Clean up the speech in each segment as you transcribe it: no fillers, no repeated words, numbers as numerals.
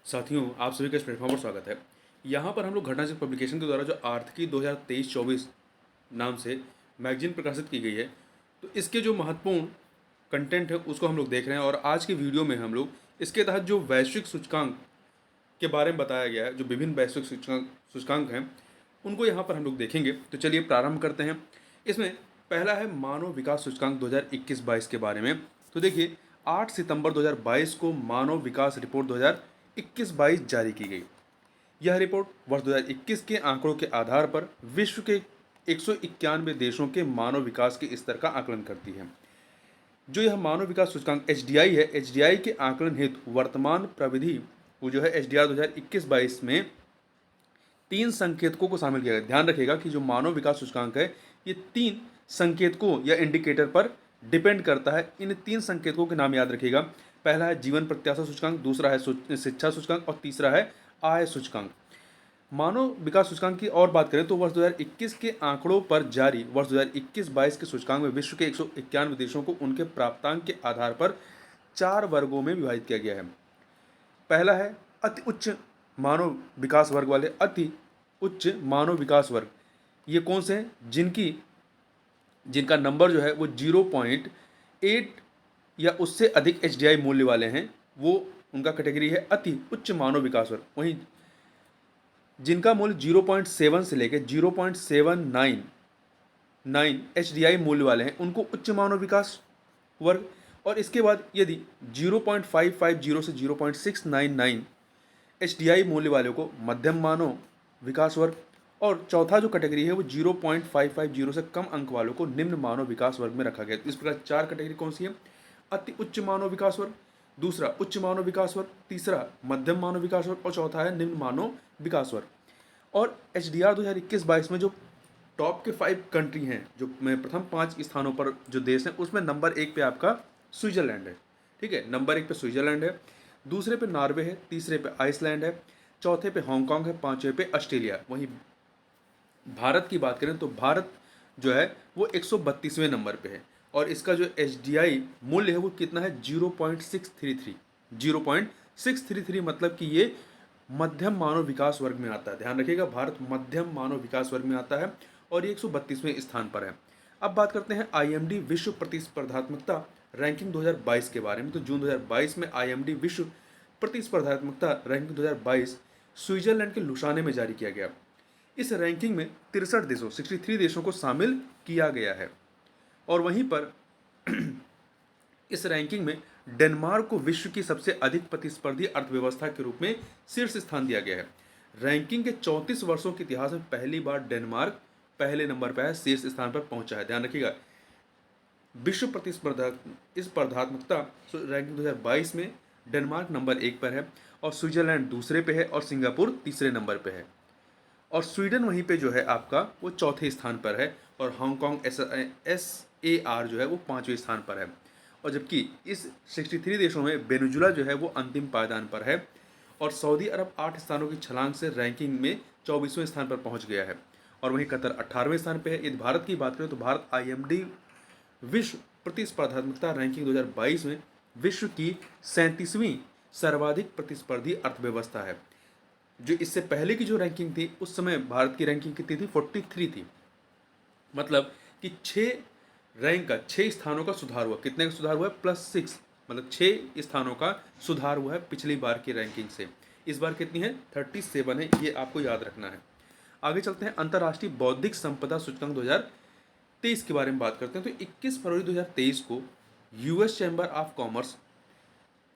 साथियों, आप सभी का इस प्लेटफॉर्म पर स्वागत है। यहाँ पर हम लोग घटनाचक्र पब्लिकेशन के द्वारा जो आर्थिकी 2023-24 नाम से मैगजीन प्रकाशित की गई है, तो इसके जो महत्वपूर्ण कंटेंट है उसको हम लोग देख रहे हैं। और आज के वीडियो में हम लोग इसके तहत जो वैश्विक सूचकांक के बारे में बताया गया है, जो विभिन्न वैश्विक सूचकांक हैं, उनको यहाँ पर हम लोग देखेंगे। तो चलिए प्रारंभ करते हैं। इसमें पहला है मानव विकास सूचकांक 2021-22 के बारे में। तो देखिए, 8 सितंबर 2022 को मानव विकास रिपोर्ट 2021-22 जारी की गई। यह रिपोर्ट वर्ष 2021 के आंकड़ों के आधार पर विश्व के 191 देशों के मानव विकास के स्तर का आकलन करती है। जो यह मानव विकास सूचकांक एचडीआई है, एचडीआई के आकलन हेतु वर्तमान प्रविधि वो जो है एचडीआर 2021-22 में 3 संकेतकों को शामिल किया गया। ध्यान रखिएगा कि जो मानव विकास सूचकांक है, ये 3 संकेतकों या इंडिकेटर पर डिपेंड करता है। इन 3 संकेतकों के नाम याद रखिएगा। पहला है जीवन प्रत्याशा सूचकांक, दूसरा है शिक्षा सूचकांक और तीसरा है आय सूचकांक। मानव विकास सूचकांक की और बात करें तो वर्ष 2021 के आंकड़ों पर जारी वर्ष 2021-22 के सूचकांक में विश्व के 191 देशों को उनके प्राप्तांक के आधार पर 4 वर्गों में विभाजित किया गया है। पहला है अति उच्च मानव विकास वर्ग वाले। अति उच्च मानव विकास वर्ग ये कौन से हैं? जिनका नंबर जो है वो 0.8 या उससे अधिक एचडीआई मूल्य वाले हैं, वो उनका कैटेगरी है अति उच्च मानव विकास वर्ग। वहीं जिनका मूल्य 0.7 से लेकर 0.799 एचडीआई मूल्य वाले हैं, उनको उच्च मानव विकास वर्ग। और इसके बाद यदि 0.550 से 0.699 एचडीआई मूल्य वाले को मध्यम मानव विकास वर्ग। और चौथा जो कैटेगरी है वो 0.550 से कम अंक वालों को निम्न मानव विकास वर्ग में रखा गया। इस प्रकार 4 कैटेगरी कौन सी है? अति उच्च मानव विकास वर्ग, दूसरा उच्च मानव विकास वर्ग, तीसरा मध्यम मानव विकास वर्ग और चौथा है निम्न मानव विकास वर्ग। और एचडीआर 2021-22 में जो टॉप के 5 कंट्री हैं, जो में प्रथम 5 स्थानों पर जो देश हैं, उसमें नंबर 1 पे आपका स्विट्जरलैंड है। ठीक है, नंबर 1 पे स्विट्जरलैंड है, दूसरे पे नॉर्वे है, तीसरे पे आइसलैंड है, चौथे पे हांगकांग है, पांचवें पे ऑस्ट्रेलिया। वहीं भारत की बात करें तो भारत जो है वो 132वें नंबर पे है। और इसका जो एचडीआई मूल्य है वो कितना है? 0.633। 0.633 मतलब कि ये मध्यम मानव विकास वर्ग में आता है। ध्यान रखिएगा, भारत मध्यम मानव विकास वर्ग में आता है और ये 132वें स्थान पर है। अब बात करते हैं आईएमडी विश्व प्रतिस्पर्धात्मकता रैंकिंग 2022 के बारे में। तो जून 2022 में आईएमडी विश्व प्रतिस्पर्धात्मकता रैंकिंग 2022 स्विट्जरलैंड के लुसाने में जारी किया गया। इस रैंकिंग में 63 देशों 63 देशों को शामिल किया गया है। और वहीं पर इस रैंकिंग में डेनमार्क को विश्व की सबसे अधिक प्रतिस्पर्धी अर्थव्यवस्था के रूप में शीर्ष स्थान दिया गया है। रैंकिंग के 34 वर्षों के इतिहास में पहली बार डेनमार्क पहले नंबर पर है, शीर्ष स्थान पर पहुंचा है। ध्यान रखिएगा, विश्व स्पर्धात्मकता रैंकिंग 2022 में डेनमार्क नंबर 1 पर है और स्विट्जरलैंड दूसरे पे है और सिंगापुर तीसरे नंबर पे है। और स्वीडन वहीं पे जो है आपका वो चौथे स्थान पर है और हांगकांग SAR जो है वो 5वें स्थान पर है। और जबकि इस 63 देशों में वेनेजुला जो है वो अंतिम पायदान पर है और सऊदी अरब 8 स्थानों की छलांग से रैंकिंग में 24वें स्थान पर पहुंच गया है। और वहीं कतर 18वें स्थान पर है। यदि भारत की बात करें तो भारत आईएमडी विश्व प्रतिस्पर्धात्मकता रैंकिंग 2022 में विश्व की 37वीं सर्वाधिक प्रतिस्पर्धी अर्थव्यवस्था है। जो इससे पहले की जो रैंकिंग थी उस समय भारत की रैंकिंग कितनी थी? 43 थी। मतलब कि 6 स्थानों का सुधार हुआ। कितने का सुधार हुआ है? +6, मतलब 6 स्थानों का सुधार हुआ है पिछली बार की रैंकिंग से। इस बार कितनी है? 37 है। ये आपको याद रखना है। आगे चलते हैं, अंतर्राष्ट्रीय बौद्धिक संपदा सूचकांक 2023 के बारे में बात करते हैं। तो 21 फरवरी 2023 को यूएस चैम्बर ऑफ कॉमर्स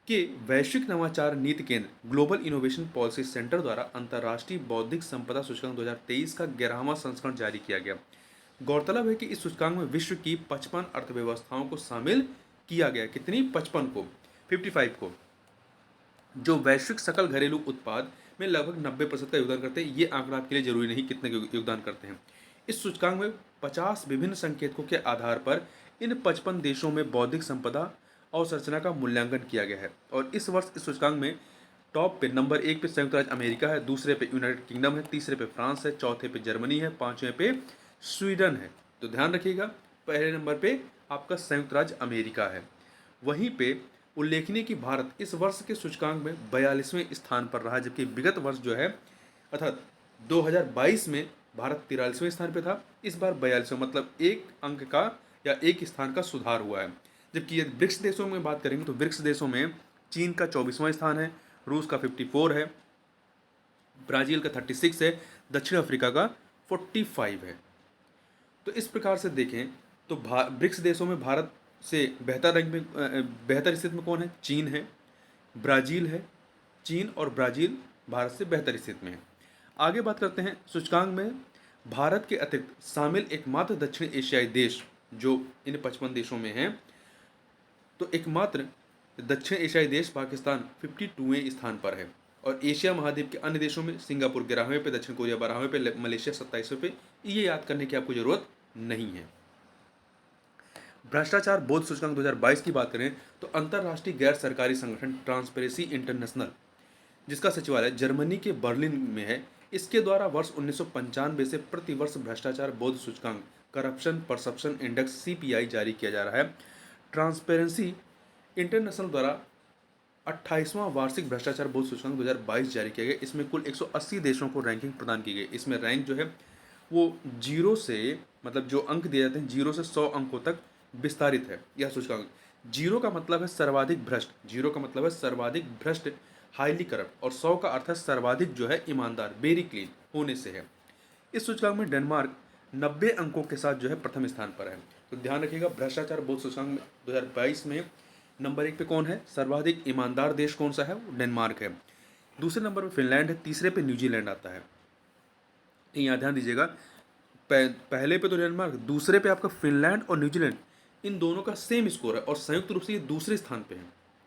के वैश्विक नवाचार नीति केंद्र ग्लोबल इनोवेशन पॉलिसी सेंटर द्वारा अंतर्राष्ट्रीय बौद्धिक संपदा सूचकांक 2023 का 11वां संस्करण जारी किया गया। गौरतलब है कि इस सूचकांक में विश्व की 55 अर्थव्यवस्थाओं को शामिल किया गया। कितनी? 55 को, 55 को, जो वैश्विक सकल घरेलू उत्पाद में लगभग 90% का योगदान करते हैं। ये आंकड़ा आपके लिए जरूरी नहीं कितने योगदान करते हैं। इस सूचकांक में 50 विभिन्न संकेतकों के आधार पर इन 55 देशों में बौद्धिक संपदा अवसंरचना का मूल्यांकन किया गया है। और इस वर्ष इस सूचकांक में टॉप पे नंबर 1 पे संयुक्त राज्य अमेरिका है, दूसरे पे यूनाइटेड किंगडम है, तीसरे पे फ्रांस है, चौथे पे जर्मनी है, पांचवें पे स्वीडन है। तो ध्यान रखिएगा, पहले नंबर पे आपका संयुक्त राज्य अमेरिका है। वहीं पे उल्लेखनीय कि भारत इस वर्ष के सूचकांक में 42वें स्थान पर रहा, जबकि विगत वर्ष जो है अर्थात 2022 में भारत 43वें स्थान पर था। इस बार 42वें, मतलब एक अंक का या एक स्थान का सुधार हुआ है। जबकि यदि ब्रिक्स देशों में बात करेंगे तो ब्रिक्स देशों में चीन का 24वां स्थान है, रूस का 54 है, ब्राज़ील का 36 है, दक्षिण अफ्रीका का 45 है। तो इस प्रकार से देखें तो ब्रिक्स देशों में भारत से बेहतर रैंक में बेहतर स्थिति में कौन है? चीन है, ब्राज़ील है। चीन और ब्राज़ील भारत से बेहतर स्थिति में है। आगे बात करते हैं सूचकांक में भारत के अतिरिक्त शामिल एकमात्र दक्षिण एशियाई देश जो इन 55 देशों में हैं, तो एकमात्र दक्षिण एशियाई देश पाकिस्तान 52वें स्थान पर है। और एशिया महाद्वीप के अन्य देशों में सिंगापुर 11वें पे, दक्षिण कोरिया 12वें पे, मलेशिया 27वें पे। ये याद करने की आपको जरूरत नहीं है। भ्रष्टाचार बोध सूचकांक 2022 की बात करें तो अंतर्राष्ट्रीय गैर सरकारी संगठन ट्रांसपेरेंसी इंटरनेशनल, जिसका सचिवालय जर्मनी के बर्लिन में है, इसके द्वारा वर्ष 1995 से प्रतिवर्ष भ्रष्टाचार बोध सूचकांक करप्शन परसेप्शन इंडेक्स CPI जारी किया जा रहा है। ट्रांसपेरेंसी इंटरनेशनल द्वारा 28वां वार्षिक भ्रष्टाचार बोध सूचकांक 2022 जारी किया गया। इसमें कुल 180 देशों को रैंकिंग प्रदान की गई। इसमें रैंक जो है वो 0 से, मतलब जो अंक दिए जाते हैं 0 से 100 अंकों तक विस्तारित है। यह सूचकांक 0 का मतलब है सर्वाधिक भ्रष्ट, 0 का मतलब है सर्वाधिक भ्रष्ट हाईली करप्ट, और 100 का अर्थ है सर्वाधिक जो है ईमानदार वेरी क्लीन होने से है। इस सूचकांक में डेनमार्क 90 अंकों के साथ जो है प्रथम स्थान पर है। तो ध्यान रखिएगा, भ्रष्टाचार बोध सूचकांक 2022 में नंबर 1 पे कौन है? सर्वाधिक ईमानदार देश कौन सा है? डेनमार्क है। दूसरे नंबर पे फिनलैंड है, तीसरे पे न्यूजीलैंड आता है। यहाँ ध्यान दीजिएगा, पहले पे तो डेनमार्क, दूसरे पे आपका फिनलैंड और न्यूजीलैंड, इन दोनों का सेम स्कोर है और संयुक्त रूप से ये दूसरे स्थान पे है।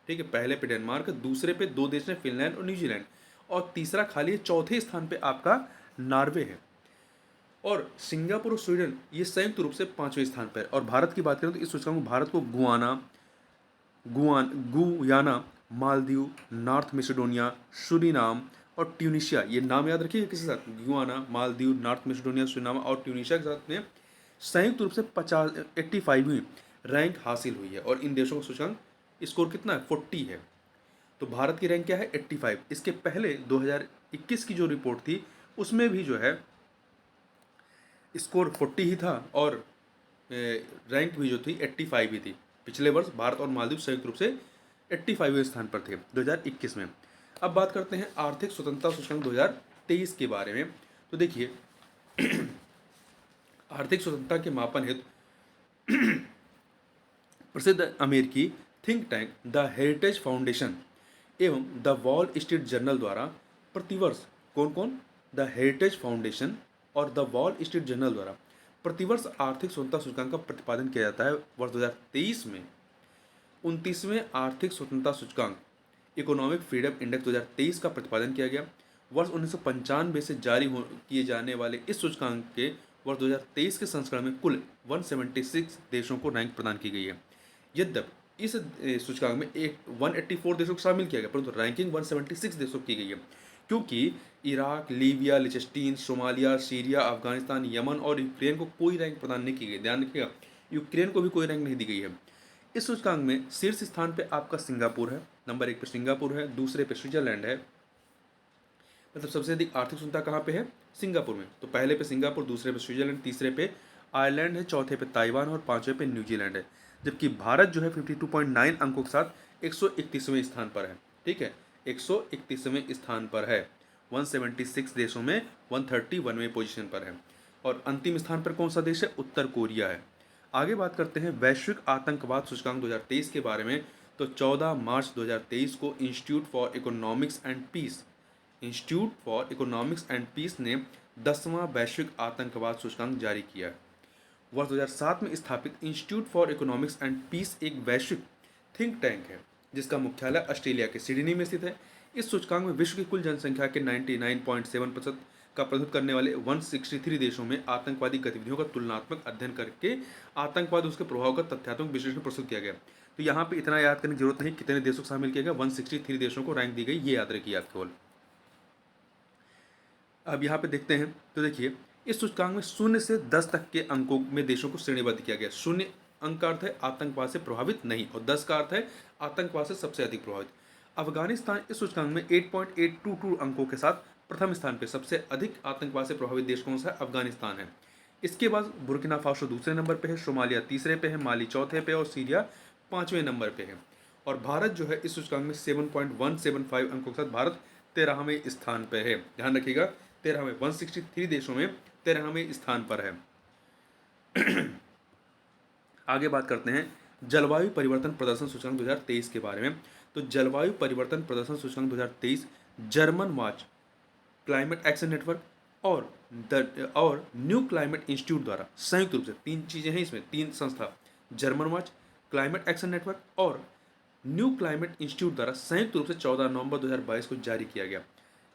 ठीक है, पहले पे डेनमार्क, दूसरे पे दो देश हैं फिनलैंड और न्यूजीलैंड, और तीसरा खाली है, चौथे स्थान पे आपका नॉर्वे है। और सिंगापुर और स्वीडन ये संयुक्त रूप से 5वें स्थान पर है। और भारत की बात करें तो इस सूचकांक में भारत को Guyana, Maldives, North Macedonia, Suriname और ट्यूनीशिया, ये नाम याद रखिए किसी साथ, Guyana, Maldives, North Macedonia, Suriname और ट्यूनीशिया के साथ में संयुक्त रूप से 85वीं रैंक हासिल हुई है। और इन देशों का सूचकांक स्कोर कितना है? 40 है। तो भारत की रैंक क्या है? 85। इसके पहले 2021 की जो रिपोर्ट थी उसमें भी जो है स्कोर 40 ही था और रैंक भी जो थी 85 ही थी। पिछले वर्ष भारत और मालदीव संयुक्त रूप से 85वें स्थान पर थे 2021 में। अब बात करते हैं आर्थिक स्वतंत्रता सूचकांक 2023 के बारे में। तो देखिए आर्थिक स्वतंत्रता के मापन हेतु प्रसिद्ध अमेरिकी think tank the heritage foundation एवं द वॉल स्ट्रीट जर्नल द्वारा प्रतिवर्ष कौन द हेरिटेज फाउंडेशन और द वॉल स्ट्रीट जर्नल द्वारा प्रतिवर्ष आर्थिक स्वतंत्रता सूचकांक का प्रतिपादन किया जाता है। वर्ष 2023 में 29वें आर्थिक स्वतंत्रता सूचकांक इकोनॉमिक फ्रीडम इंडेक्स 2023 का प्रतिपादन किया गया। वर्ष 1995 से जारी किए जाने वाले इस सूचकांक के वर्ष 2023 के संस्करण में कुल 176 देशों को रैंक प्रदान की गई है। यद्यपि इस सूचकांक में 184 देशों को शामिल किया गया, परंतु रैंकिंग 176 देशों की गई है, क्योंकि Iraq, Libya, Liechtenstein, Somalia, Syria, Afghanistan, Yemen और यूक्रेन को कोई रैंक प्रदान नहीं की गई। ध्यान रखिएगा, यूक्रेन को भी कोई रैंक नहीं दी गई है। इस सूचकांक में शीर्ष स्थान पे आपका सिंगापुर है, नंबर 1 पे सिंगापुर है, दूसरे पे स्विट्जरलैंड है। मतलब सबसे अधिक आर्थिक स्वतंत्रता कहाँ पे है? सिंगापुर में। तो पहले पे सिंगापुर, दूसरे पे स्विट्जरलैंड, तीसरे पे आयरलैंड है, चौथे पे ताइवान और पांचवें पे न्यूजीलैंड है। जबकि भारत जो है 52.9 अंकों के साथ 131वें स्थान पर है। ठीक है, 131वें स्थान पर है। 176 देशों में 131वें पोजीशन पर है। और अंतिम स्थान पर कौन सा देश है? उत्तर कोरिया है। आगे बात करते हैं वैश्विक आतंकवाद सूचकांक 2023 के बारे में। तो 14 मार्च 2023 को institute for economics and peace ने 10वां वैश्विक आतंकवाद सूचकांक जारी किया। वर्ष 2007 में स्थापित institute for economics and peace एक वैश्विक थिंक टैंक है जिसका मुख्यालय ऑस्ट्रेलिया के सिडनी में स्थित है। इस सूचकांक में विश्व की कुल जनसंख्या के 99.7% का प्रतिनिधित्व करने वाले 163 देशों में आतंकवादी गतिविधियों का तुलनात्मक अध्ययन करके आतंकवाद उसके प्रभाव का तथ्यात्मक विश्लेषण प्रस्तुत किया गया। तो यहाँ पे इतना याद करने की जरूरत नहीं कितने देशों को शामिल किया गया, 163 देशों को रैंक दी गई, ये याद रखिए आप केवल। अब यहाँ पे देखते हैं, तो देखिए इस सूचकांक में 0 से 10 तक के अंकों में देशों को श्रेणीबद्ध किया गया। 0 अंक का अर्थ है आतंकवाद से प्रभावित नहीं, और 10 का अर्थ है आतंकवाद से सबसे अधिक प्रभावित। अफगानिस्तान इस सूचकांक में 8.822 अंकों के साथ प्रथम स्थान पे। सबसे अधिक आतंकवाद से प्रभावित देश कौन सा है? अफगानिस्तान है। इसके बाद बुर्किना फासो दूसरे नंबर पे है, सोमालिया तीसरे पे है, माली चौथे पे और सीरिया पांचवें नंबर पे है। और भारत जो है इस सूचकांक में 7.175 अंकों के साथ भारत 13वें स्थान पे है। ध्यान रखिएगा, 13वें, 163 देशों में 13वें स्थान पर है। आगे बात करते हैं जलवायु परिवर्तन प्रदर्शन सूचकांक 2023 के बारे में। तो जलवायु परिवर्तन प्रदर्शन सूचकांक 2023 German watch, climate action network और न्यू क्लाइमेट इंस्टीट्यूट द्वारा संयुक्त रूप से, तीन चीजें हैं इसमें, तीन संस्था, German watch, climate action network और न्यू क्लाइमेट इंस्टीट्यूट द्वारा संयुक्त रूप से 14 नवंबर 2022 को जारी किया गया।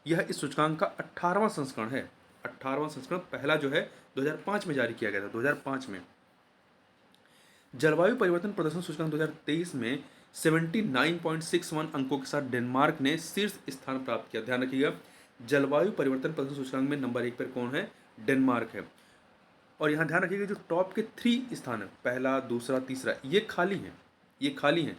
यह इस सूचकांक का 18वां संस्करण है। 18वां संस्करण, पहला जो है 2005 में जारी किया गया था, 2005 में। जलवायु परिवर्तन प्रदर्शन सूचकांक 2023 में 79.61 अंकों के साथ डेनमार्क ने शीर्ष स्थान प्राप्त किया। ध्यान रखिएगा, जलवायु परिवर्तन प्रदर्शन सूचकांक में नंबर 1 पर कौन है? डेनमार्क है। और यहाँ ध्यान रखिएगा जो टॉप के 3 स्थान है, पहला, दूसरा, तीसरा, ये खाली हैं, ये खाली हैं।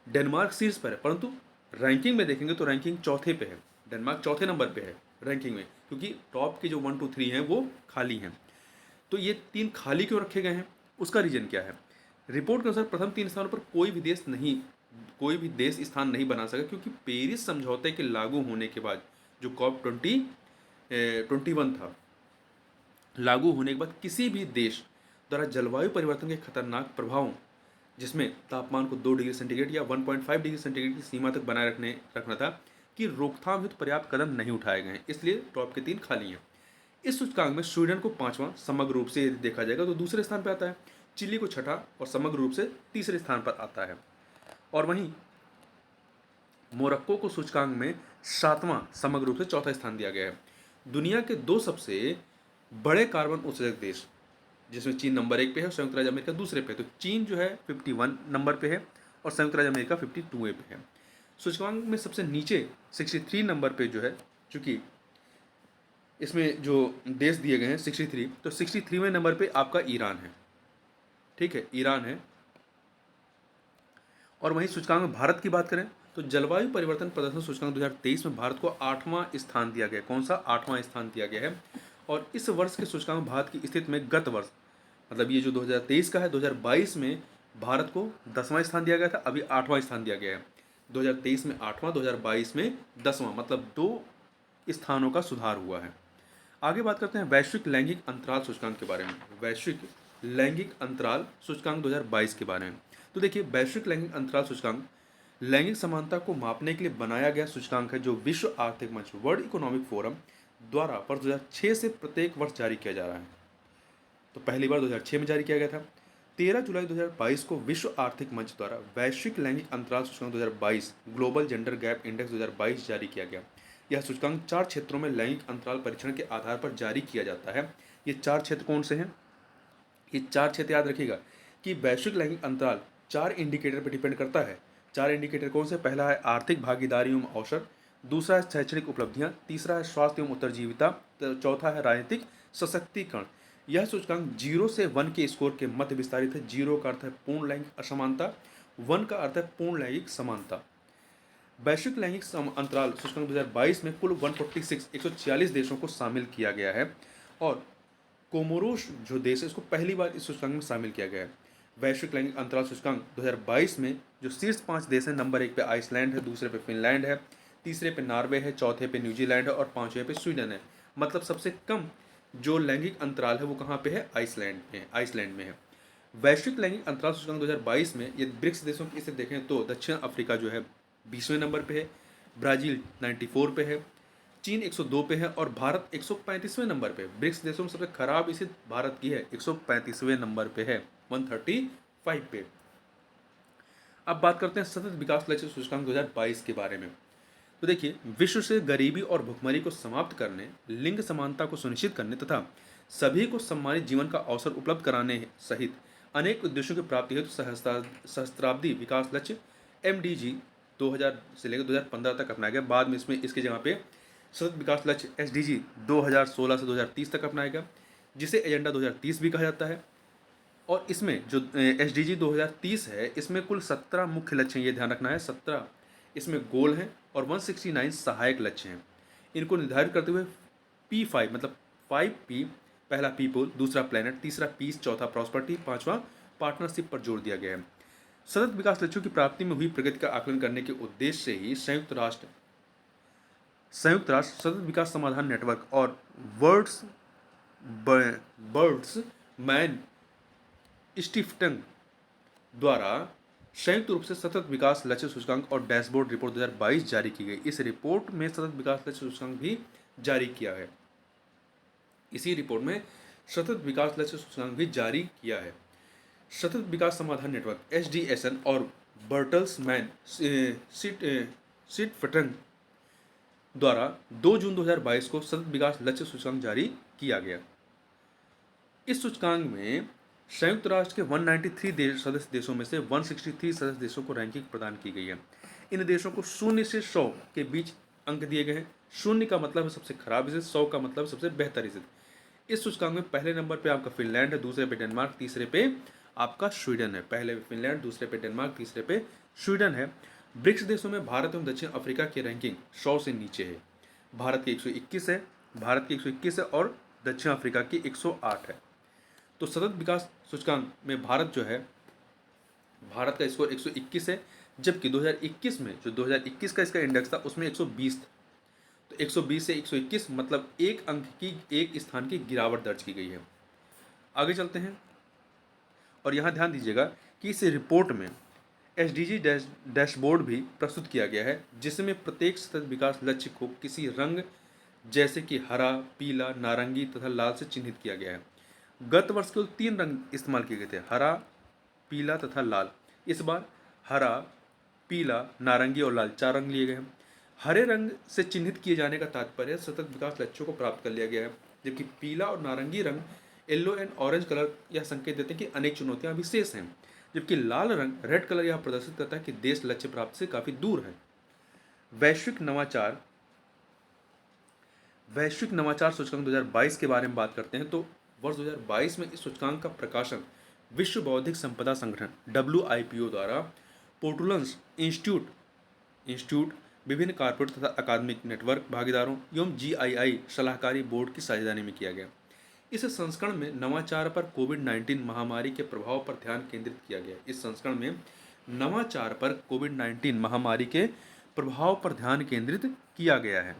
डेनमार्क शीर्ष पर है, परंतु रैंकिंग में देखेंगे तो रैंकिंग चौथे पे है। डेनमार्क चौथे नंबर पे है रैंकिंग में, क्योंकि टॉप के जो 1, 2, 3 हैं वो खाली हैं। तो ये 3 खाली क्यों रखे गए हैं, उसका रीजन क्या है? रिपोर्ट के अनुसार प्रथम 3 स्थानों पर कोई भी देश स्थान नहीं बना सका, क्योंकि पेरिस समझौते के लागू होने के बाद जो COP 21 था, लागू होने के बाद किसी भी देश द्वारा जलवायु परिवर्तन के खतरनाक प्रभावों, जिसमें तापमान को 2 डिग्री सेंटीग्रेड या 1.5 डिग्री सेंटीग्रेड की सीमा तक बनाए रखना था, कि रोकथाम हेतु पर्याप्त कदम नहीं उठाए गए हैं। इसलिए टॉप के 3 खाली हैं। इस सूचकांक में स्वीडन को 5वां समग्र रूप से देखा जाएगा तो दूसरे स्थान पर आता है, चिली को 6ठा और समग्र रूप से तीसरे स्थान पर आता है। और वहीं मोरक्को को सूचकांक में 7वां समग्र रूप से चौथा स्थान दिया गया है। दुनिया के 2 सबसे बड़े कार्बन उत्सर्जक देश, जिसमें चीन नंबर 1 पे है और संयुक्त राज्य अमेरिका दूसरे पे। तो चीन जो है 51 नंबर पे है और संयुक्त राज्य अमेरिका 52वें पे है। सूचकांक में सबसे नीचे 63 नंबर पे जो है, चूंकि इसमें जो देश दिए गए हैं 63, तो 63वें नंबर पे आपका ईरान है। ठीक है, ईरान है। और वहीं सूचकांक में भारत की बात करें तो जलवायु परिवर्तन प्रदर्शन सूचकांक 2023 में भारत को 8वां स्थान दिया गया। कौन सा? 8वां स्थान दिया गया है। और इस वर्ष के सूचकांक में भारत की स्थिति में गत वर्ष, मतलब ये जो 2023 का है, 2022 में भारत को 10वां स्थान दिया गया था, अभी 8वां स्थान दिया गया है। 2023 में 8वां, 2022 में 10वां, मतलब 2 स्थानों का सुधार हुआ है। आगे बात करते हैं वैश्विक लैंगिक अंतराल सूचकांक के बारे में। वैश्विक लैंगिक अंतराल सूचकांक 2022 के बारे में। तो देखिए, वैश्विक लैंगिक अंतराल सूचकांक लैंगिक समानता को मापने के लिए बनाया गया सूचकांक है, जो विश्व आर्थिक मंच, वर्ल्ड इकोनॉमिक फोरम द्वारा वर्ष 2006 से प्रत्येक वर्ष जारी किया जा रहा है। तो पहली बार 2006 में जारी किया गया था। 13 जुलाई 2022 को विश्व आर्थिक मंच द्वारा वैश्विक लैंगिक अंतराल सूचकांक 2022 ग्लोबल जेंडर गैप इंडेक्स 2022 जारी किया गया। यह सूचकांक 4 क्षेत्रों में लैंगिक अंतराल परीक्षण के आधार पर जारी किया जाता है। ये 4 क्षेत्र कौन से हैं? ये 4 क्षेत्र याद रखिएगा कि वैश्विक लैंगिक अंतराल 4 इंडिकेटर पर डिपेंड करता है। 4 इंडिकेटर कौन से? पहला है आर्थिक भागीदारी एवं अवसर, दूसरा है शैक्षणिक उपलब्धियां, तीसरा है स्वास्थ्य एवं उत्तरजीविता, चौथा है राजनीतिक सशक्तिकरण। यह सूचकांक 0 से 1 के स्कोर के मध्य विस्तारित है। 0 का अर्थ है पूर्ण लैंगिक असमानता, 1 का अर्थ है पूर्ण लैंगिक समानता। वैश्विक लैंगिक अंतराल सूचकांक 2022 में कुल 146 देशों को शामिल किया गया है। और कोमोरोस जो देश है, इसको पहली बार इस सूचकांक में शामिल किया गया है। वैश्विक लैंगिक अंतराल सूचकांक 2022 में जो शीर्ष 5 देश हैं, नंबर 1 पे आइसलैंड है, दूसरे पे फिनलैंड है, तीसरे पे नॉर्वे है, चौथे पे न्यूजीलैंड है और 5वें पे स्वीडन है। मतलब सबसे कम जो लैंगिक अंतराल है वो कहाँ पे है? आइसलैंड में है। वैश्विक लैंगिक अंतराल सूचकांक 2022 में यदि ब्रिक्स देशों की स्थिति देखें तो दक्षिण अफ्रीका जो है 20वें नंबर पे है, ब्राज़ील 94 पे है, चीन 102 पे है और भारत 135वें नंबर पे। ब्रिक्स देशों में सबसे खराब स्थिति भारत की है, 135वें नंबर पे है, 135 पे। अब बात करते हैं सतत विकास लक्ष्य सूचकांक 2022 के बारे में। तो देखिए, विश्व से गरीबी और भुखमरी को समाप्त करने, लिंग समानता को सुनिश्चित करने तथा सभी को सम्मानित जीवन का अवसर उपलब्ध कराने सहित अनेक उद्देश्यों की प्राप्ति हेतु सहस्त्राब्दी विकास लक्ष्य MDG 2000 से लेकर 2015 तक अपनाया गया। बाद में इसके जगह पे सतत विकास लक्ष्य SDG 2016 से 2030 तक अपनाया गया, जिसे एजेंडा 2030 भी कहा जाता है। और इसमें जो SDG 2030 है, इसमें कुल 17 मुख्य लक्ष्य हैं, ये ध्यान रखना है। 17 इसमें गोल हैं और 169 सहायक लक्ष्य हैं। इनको निर्धारित करते हुए P5 मतलब 5P, पहला पीपल, दूसरा प्लेनेट, तीसरा पीस, चौथा प्रॉस्पर्टी, पांचवा पार्टनरशिप पर जोर दिया गया है। सतत विकास लक्ष्यों की प्राप्ति में हुई प्रगति का आकलन करने के उद्देश्य से ही संयुक्त राष्ट्र सतत विकास समाधान नेटवर्क और बर्ड्स मैन स्टिफ्टन द्वारा संयुक्त रूप से सतत विकास लक्ष्य सूचकांक और डैशबोर्ड रिपोर्ट 2022 जारी की गई। इस रिपोर्ट में सतत विकास लक्ष्य सूचकांक भी जारी किया है। इसी रिपोर्ट में सतत विकास लक्ष्य सूचकांक भी जारी किया है। सतत विकास समाधान नेटवर्क SDSN और बर्टल्समैन स्टिफ्टन द्वारा 2 जून 2022 को सतत विकास लक्ष्य सूचकांक जारी किया गया। इस सूचकांक में संयुक्त राष्ट्र के 193 सदस्य देशों में से 163 सदस्य देशों को रैंकिंग प्रदान की गई है। इन देशों को 0 से 100 के बीच अंक दिए गए हैं। 0 का मतलब है सबसे खराब स्थिति, 100 का मतलब सबसे बेहतर स्थिति। इस सूचकांक में पहले नंबर पे आपका फिनलैंड है, दूसरे पे डेनमार्क, तीसरे पे आपका स्वीडन है। पहले पे फिनलैंड, दूसरे पे डेनमार्क, तीसरे पे स्वीडन है। ब्रिक्स देशों में भारत एवं दक्षिण अफ्रीका की रैंकिंग 100 से नीचे है। भारत की 121 है और दक्षिण अफ्रीका की 108 है। तो सतत विकास सूचकांक में भारत जो है, भारत का स्कोर 121 है, जबकि 2021 में जो 2021 का इसका इंडेक्स था उसमें 120 था। तो 120 से 121 मतलब एक अंक की, एक स्थान की गिरावट दर्ज की गई है। आगे चलते हैं और यहाँ ध्यान दीजिएगा कि इस रिपोर्ट में SDG डैशबोर्ड भी प्रस्तुत किया गया है, जिसमें प्रत्येक सतत विकास लक्ष्य को किसी रंग जैसे कि हरा, पीला, नारंगी तथा लाल से चिन्हित किया गया है। गत वर्ष केवल 3 रंग इस्तेमाल किए गए थे, हरा, पीला तथा लाल। इस बार हरा, पीला, नारंगी और लाल 4 रंग लिए गए हैं। हरे रंग से चिन्हित किए जाने का तात्पर्य सतत विकास लक्ष्यों को प्राप्त कर लिया गया है, जबकि पीला और नारंगी रंग येलो एंड ऑरेंज कलर यह संकेत देते हैं कि अनेक चुनौतियां अभी शेष हैं, जबकि लाल रंग रेड कलर यह प्रदर्शित करता है कि देश लक्ष्य प्राप्ति से काफी दूर है। वैश्विक नवाचार सूचकांक 2022 के बारे में बात करते हैं तो वर्ष 2022 में इस सूचकांक का प्रकाशन विश्व बौद्धिक संपदा संगठन WIPO द्वारा पोर्टुलन्स इंस्टीट्यूट, विभिन्न कॉर्पोरेट तथा अकादमिक नेटवर्क भागीदारों एवं GII सलाहकारी बोर्ड की साझेदारी में किया गया। इस संस्करण में नवाचार पर कोविड-19 महामारी के प्रभाव पर ध्यान केंद्रित किया गया। इस संस्करण में नवाचार पर कोविड-19 महामारी के प्रभाव पर ध्यान केंद्रित किया गया है।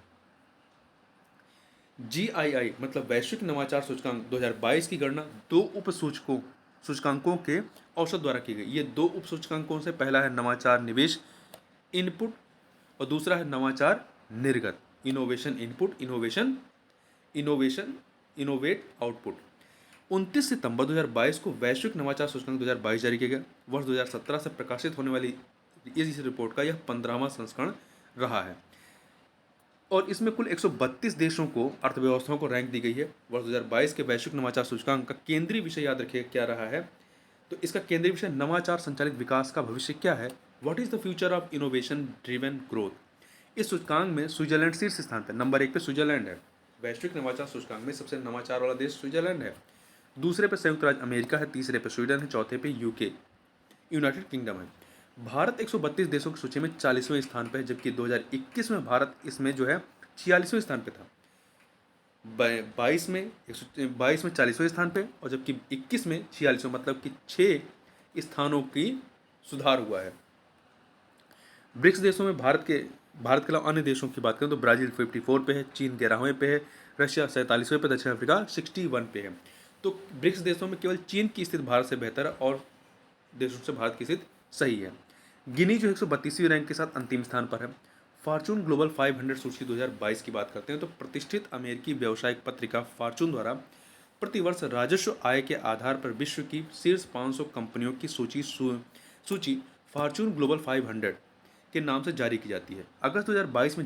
GII मतलब वैश्विक नवाचार सूचकांक 2022 की गणना 2 उप सूचकांकों के औसत द्वारा की गई। ये 2 उप सूचकांकों से, पहला है नवाचार निवेश इनपुट और दूसरा है नवाचार निर्गत, इनोवेशन इनपुट, इनोवेट आउटपुट। 29 सितंबर 2022 को वैश्विक नवाचार सूचकांक 2022 जारी किया गया। वर्ष 2017 से प्रकाशित होने वाली इस रिपोर्ट का यह 15वां संस्करण रहा है और इसमें कुल 132 देशों को, अर्थव्यवस्थाओं को रैंक दी गई है। वर्ष 2022 के वैश्विक नवाचार सूचकांक का केंद्रीय विषय याद रखिए क्या रहा है, तो इसका केंद्रीय विषय नवाचार संचालित विकास का भविष्य क्या है, what is the future of innovation driven growth. इस सूचकांक में स्विट्जरलैंड शीर्ष स्थान पर, नंबर 1 पे स्विट्जरलैंड है। वैश्विक नवाचार सूचकांक में सबसे नवाचार वाला देश स्विट्जरलैंड है। दूसरे पे संयुक्त राज्य अमेरिका है, तीसरे पे स्वीडन है, चौथे पे यूके यूनाइटेड किंगडम है। भारत 132 देशों की सूची में 40वें स्थान पे है, जबकि 2021 में भारत इसमें जो है 46वें स्थान पे था। 22 में 40वें स्थान पे और जबकि 21 में 46वें, मतलब कि 6 स्थानों की सुधार हुआ है। ब्रिक्स देशों में भारत के अलावा अन्य देशों की बात करें तो ब्राजील 54 पे है, चीन 11वें पे है, रशिया 47वें पे, दक्षिण अफ्रीका 61 पे है। तो ब्रिक्स देशों में केवल चीन की स्थिति भारत से बेहतर है और देशों से भारत की स्थिति सही है। गिनी जो 132वीं रैंक के साथ अंतिम स्थान पर है। फॉर्चून ग्लोबल 500 सूची 2022 की बात करते हैं तो प्रतिष्ठित अमेरिकी व्यावसायिक पत्रिका फॉर्चून द्वारा प्रतिवर्ष राजस्व आय के आधार पर विश्व की शीर्ष 500 कंपनियों की सूची फॉर्चून ग्लोबल 500 के नाम से जारी की जाती है। अगस्त 2022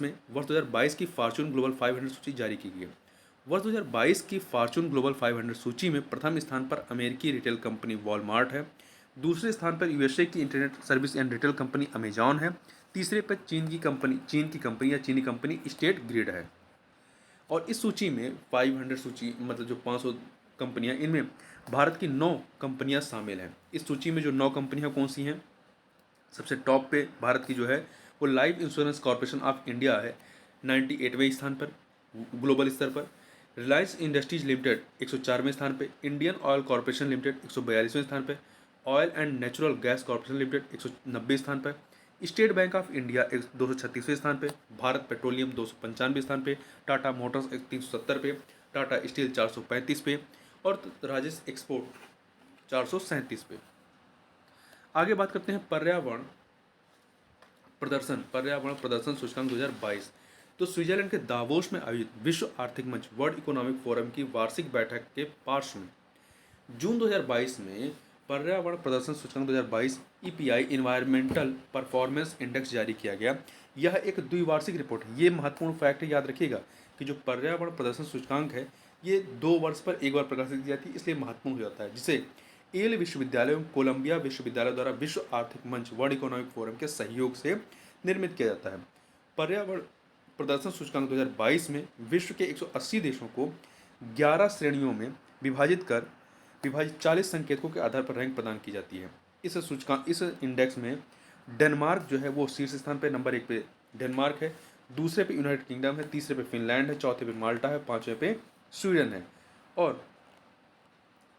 में वर्ष 2022 की फॉर्चून ग्लोबल 500 सूची जारी की गई है। वर्ष 2022 की फॉर्चून ग्लोबल 500 सूची में प्रथम स्थान पर अमेरिकी रिटेल कंपनी वॉलमार्ट है, दूसरे स्थान पर यूएसए की internet service and retail company Amazon है, तीसरे पर चीनी कंपनी स्टेट ग्रिड है। और इस सूची में 500 सूची मतलब जो 500 कंपनियां, इनमें भारत की 9 कंपनियां शामिल हैं। इस सूची में जो 9 कंपनियां कौन सी हैं, सबसे टॉप पे भारत की जो है वो life insurance corporation of India है 98वें स्थान पर ग्लोबल स्तर पर। रिलायंस इंडस्ट्रीज लिमिटेड 104वें स्थान पे, इंडियन ऑयल कॉरपोरेशन लिमिटेड 142वें स्थान पे, oil and natural gas corporation limited 190 स्थान पर, स्टेट बैंक ऑफ इंडिया 236वें स्थान पे, भारत पेट्रोलियम 295 स्थान पे, टाटा मोटर्स 370 पे, टाटा स्टील 435 पे और राजेश एक्सपोर्ट 437 पे। आगे बात करते हैं पर्यावरण प्रदर्शन सूचकांक 2022। तो स्विट्जरलैंड के दावोस में आयोजित विश्व आर्थिक मंच वर्ल्ड इकोनॉमिक फोरम की वार्षिक बैठक के पार्श्व में जून 2022 में पर्यावरण प्रदर्शन सूचकांक 2022 ईपीआई इन्वायरमेंटल परफॉर्मेंस इंडेक्स जारी किया गया। यह एक द्विवार्षिक रिपोर्ट है। ये महत्वपूर्ण फैक्ट याद रखिएगा कि जो पर्यावरण प्रदर्शन सूचकांक है ये 2 वर्ष पर एक बार प्रकाशित की जाती है, इसलिए महत्वपूर्ण हो जाता है, जिसे येल विश्वविद्यालय एवं कोलंबिया विश्वविद्यालय द्वारा विश्व आर्थिक मंच वर्ल्ड इकोनॉमिक फोरम के सहयोग से निर्मित किया जाता है। पर्यावरण प्रदर्शन सूचकांक 2022 में विश्व के 180 देशों को 11 श्रेणियों में विभाजित 40 संकेतकों के आधार पर रैंक प्रदान की जाती है। इस इंडेक्स में डेनमार्क जो है वो शीर्ष स्थान पे नंबर 1 पे डेनमार्क है, दूसरे पे यूनाइटेड किंगडम है, तीसरे पे फिनलैंड है, चौथे पे माल्टा है, पांचवें पे स्वीडन है और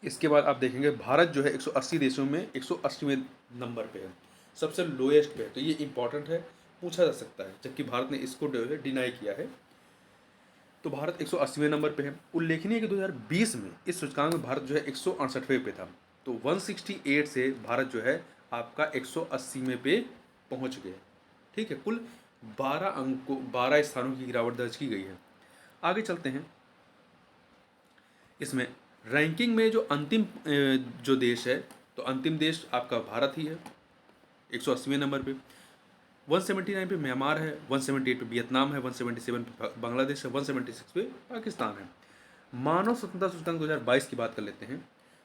इसके बाद आप देखेंगे भारत जो है 180 देशों में 180वें नंबर पे है, सबसे लोएस्ट पे है। तो ये इंपॉर्टेंट है, पूछा जा सकता है, जबकि भारत ने इसको डिनाई किया है। तो भारत 180वें नंबर पे है। उल्लेखनीय है कि 2020 में इस सूचकांक में भारत जो है 168वें पे था। तो 168 से भारत जो है आपका 180वें पे पहुंच गए। ठीक है, कुल 12 स्थानों की गिरावट दर्ज की गई है। आगे चलते हैं। इसमें रैंकिंग में जो अंतिम जो देश है, तो अंतिम देश आपका भारत ही है 180वें नंबर पे। 179 पे म्यांमार है, 178 पे वियतनाम है, 177 पे बांग्लादेश है, 176 पे पाकिस्तान है। मानव स्वतंत्रता सूचकांक 2022 की बात कर लेते हैं।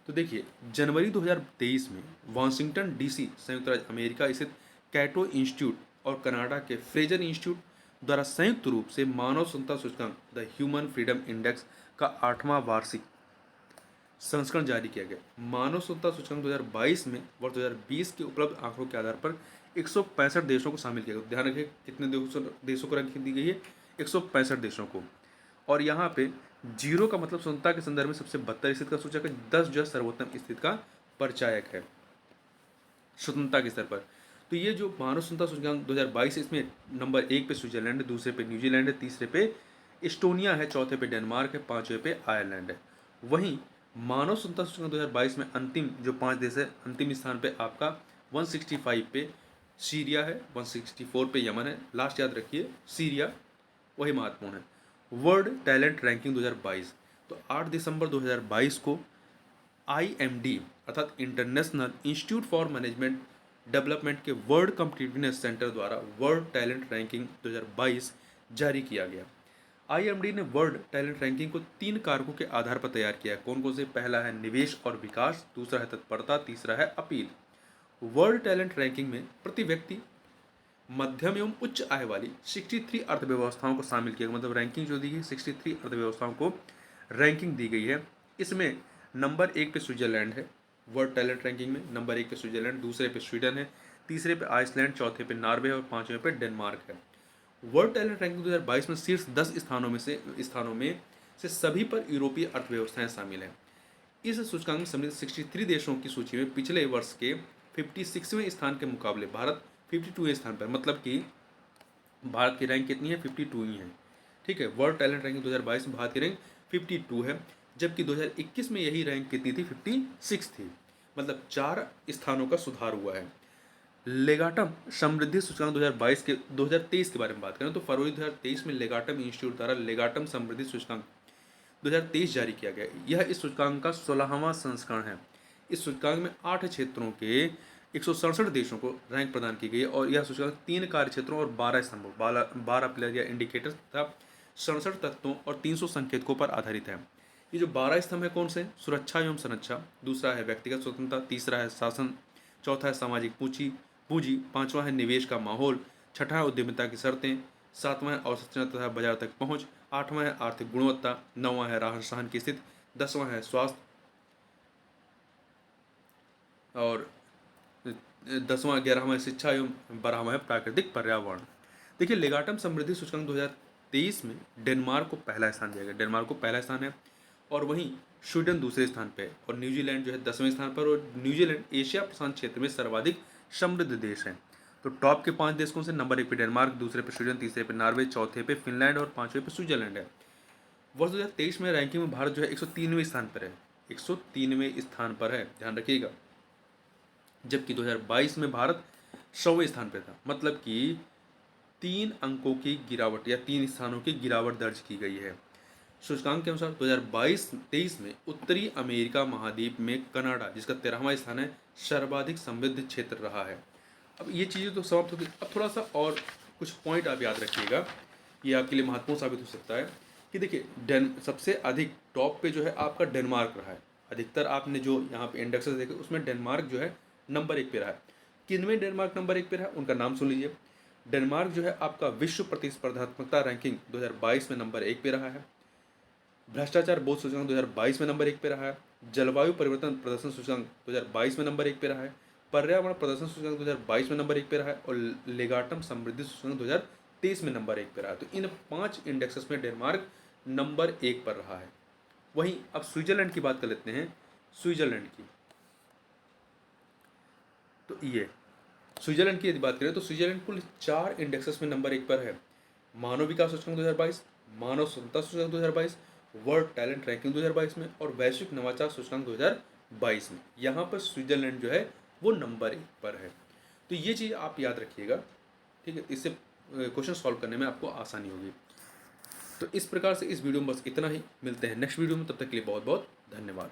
तो देखिए जनवरी 2023 में वाशिंगटन डीसी संयुक्त राज्य अमेरिका स्थित कैटो इंस्टीट्यूट और कनाडा के फ्रेजर इंस्टीट्यूट द्वारा संयुक्त रूप से मानव स्वतंत्रता सूचकांक द ह्यूमन फ्रीडम इंडेक्स का 8वां वार्षिक संस्करण जारी किया गया। मानव स्वतंत्रता सूचकांक 2022 में वर्ष 2020 के उपलब्ध आंकड़ों के आधार पर 165 देशों को शामिल किया गया। ध्यान रखें कितने देशों को रैंकिंग दी गई है, 165 देशों को। और यहाँ पे 0 का मतलब स्वतंत्रता के संदर्भ में सबसे बदतर स्थिति का सूचक है, 10 जो है सर्वोत्तम स्थिति का परिचायक है स्वतंत्रता के स्तर पर। तो ये जो मानव स्वतंत्रता सूचकांक 2022 है, इसमें नंबर 1 पे स्विट्जरलैंड है, दूसरे पे न्यूजीलैंड है, तीसरे पे एस्टोनिया है, चौथे पे डेनमार्क है, पांचवें पे आयरलैंड है। वहीं मानव स्वतंत्रता सूचकांक 2022 में अंतिम जो 5 देश है, अंतिम स्थान पे आपका 165 पे सीरिया है, 164 पे यमन है, लास्ट याद रखिए सीरिया, वही महत्वपूर्ण है। वर्ल्ड टैलेंट रैंकिंग 2022, तो 8 दिसंबर 2022 को IMD अर्थात international institute for management development के वर्ल्ड कॉम्पिटिटिवनेस सेंटर द्वारा वर्ल्ड टैलेंट रैंकिंग 2022 जारी किया गया। IMD ने वर्ल्ड टैलेंट रैंकिंग को 3 कारकों के आधार पर तैयार किया है। कौन कौन से? पहला है निवेश और विकास, दूसरा है तत्परता, तीसरा है अपील। वर्ल्ड टैलेंट रैंकिंग में प्रति व्यक्ति मध्यम एवं उच्च आय वाली 63 अर्थव्यवस्थाओं को शामिल किया गया। मतलब रैंकिंग जो दी गई 63 अर्थव्यवस्थाओं को रैंकिंग दी गई है। इसमें नंबर 1 पे स्विट्जरलैंड है वर्ल्ड टैलेंट रैंकिंग में, नंबर 1 पे स्विट्जरलैंड, दूसरे पे स्वीडन है, तीसरे पे आइसलैंड, चौथे पे नॉर्वे और पांचवें पे डेनमार्क है। वर्ल्ड टैलेंट रैंकिंग 2022 में शीर्ष 10 स्थानों में से सभी पर यूरोपीय अर्थव्यवस्थाएं शामिल हैं। इस सूचकांक में सम्मिलित 63 देशों की सूची में पिछले वर्ष के 56वें स्थान के मुकाबले भारत 52वें स्थान पर, मतलब कि भारत की रैंक कितनी है? 52 ही है। ठीक है, वर्ल्ड टैलेंट रैंकिंग 2022 में भारत की रैंक 52 है, जबकि 2021 में यही रैंक कितनी थी? 56 थी। मतलब 4 स्थानों का सुधार हुआ है। लेगाटम समृद्धि सूचकांक 2023 के बारे में बात करें तो फरवरी 2023 में लेगाटम इंस्टीट्यूट द्वारा लेगाटम समृद्धि सूचकांक 2023 जारी किया गया। यह इस सूचकांक का 16वां संस्करण है। इस सूचकांक में 8 क्षेत्रों के 167 देशों को रैंक प्रदान की गई और यह सूचकांक 3 कार्य क्षेत्रों और 12 स्तंभों 12 पिलर या इंडिकेटर्स तथा 67 तत्वों और 300 संकेतकों पर आधारित है। ये जो 12 स्तंभ है कौन से? सुरक्षा एवं संरक्षा, दूसरा है व्यक्तिगत स्वतंत्रता, तीसरा है शासन, चौथा है सामाजिक पूंजी, पांचवा है निवेश का माहौल, छठा है उद्यमिता की शर्तें, सातवां है अवसंरचना तथा बाजार तक पहुंच, आठवां है आर्थिक गुणवत्ता, नौवां है रहन सहन की स्थिति, 10वां है स्वास्थ्य और 10वां 11वां है शिक्षा एवं 12वां है प्राकृतिक पर्यावरण। देखिए लेगाटम समृद्धि सूचकांक 2023 में डेनमार्क को पहला स्थान दिया गया, डेनमार्क को पहला स्थान है, और वहीं स्वीडन दूसरे स्थान पे है, और न्यूजीलैंड जो है 10वें स्थान पर, और न्यूजीलैंड एशिया प्रशांत क्षेत्र में सर्वाधिक समृद्ध देश है। तो टॉप के 5 देश कौन से? नंबर 1 पे डेनमार्क, दूसरे पे स्वीडन, तीसरे पे नॉर्वे, चौथे पे फिनलैंड और 5वें पे स्विट्जरलैंड है। वर्ष 2023 में रैंकिंग में भारत जो है 103वें स्थान पर है, 103वें स्थान पर है, ध्यान रखिएगा। जबकि 2022 में भारत 100वें स्थान पर था, मतलब कि 3 अंकों की गिरावट या 3 स्थानों की गिरावट दर्ज की गई है। सूचकांक के अनुसार 2022-23 में उत्तरी अमेरिका महाद्वीप में कनाडा, जिसका 13वां स्थान है, सर्वाधिक समृद्ध क्षेत्र रहा है। अब ये चीज़ें तो समाप्त हो गई। अब थोड़ा सा और कुछ पॉइंट आप याद रखिएगा, ये आपके लिए महत्वपूर्ण साबित हो सकता है कि देखिए सबसे अधिक टॉप पे जो है आपका डेनमार्क रहा है। अधिकतर आपने जो यहाँ पे इंडेक्सेस देखे उसमें डेनमार्क जो है नंबर 1 पे रहा है। किनमें डेनमार्क नंबर 1 पे रहा है उनका नाम सुन लीजिए। डेनमार्क जो है आपका विश्व प्रतिस्पर्धात्मकता रैंकिंग 2022 में नंबर 1 पे रहा है। भ्रष्टाचार बोध सूचकांक 2022 में नंबर 1 पे रहा है। जलवायु परिवर्तन प्रदर्शन सूचकांक 2022 में नंबर 1 पे रहा है। पर्यावरण प्रदर्शन सूचकांक 2022 में नंबर 1 पे रहा है, और लेगाटम समृद्धि सूचकांक 2023 में नंबर 1 पे रहा है। तो इन 5 इंडेक्सेस में डेनमार्क नंबर 1 पर रहा है। वहीं अब स्विट्जरलैंड की बात कर लेते हैं। स्विट्जरलैंड की तो ये स्विट्जरलैंड की यदि बात करें तो स्विट्जरलैंड कुल 4 इंडेक्सेस में नंबर 1 पर है। मानव विकास सूचकांक 2022, मानव स्वतंत्रता सूचकांक 2022, वर्ल्ड टैलेंट रैंकिंग 2022 में, और वैश्विक नवाचार सूचकांक 2022 में। यहाँ पर स्विट्जरलैंड जो है वो नंबर 1 पर है। तो ये चीज़ आप याद रखिएगा, ठीक है, इससे क्वेश्चन सॉल्व करने में आपको आसानी होगी। तो इस प्रकार से इस वीडियो में बस इतना ही। मिलते हैं नेक्स्ट वीडियो में, तब तक के लिए बहुत बहुत धन्यवाद।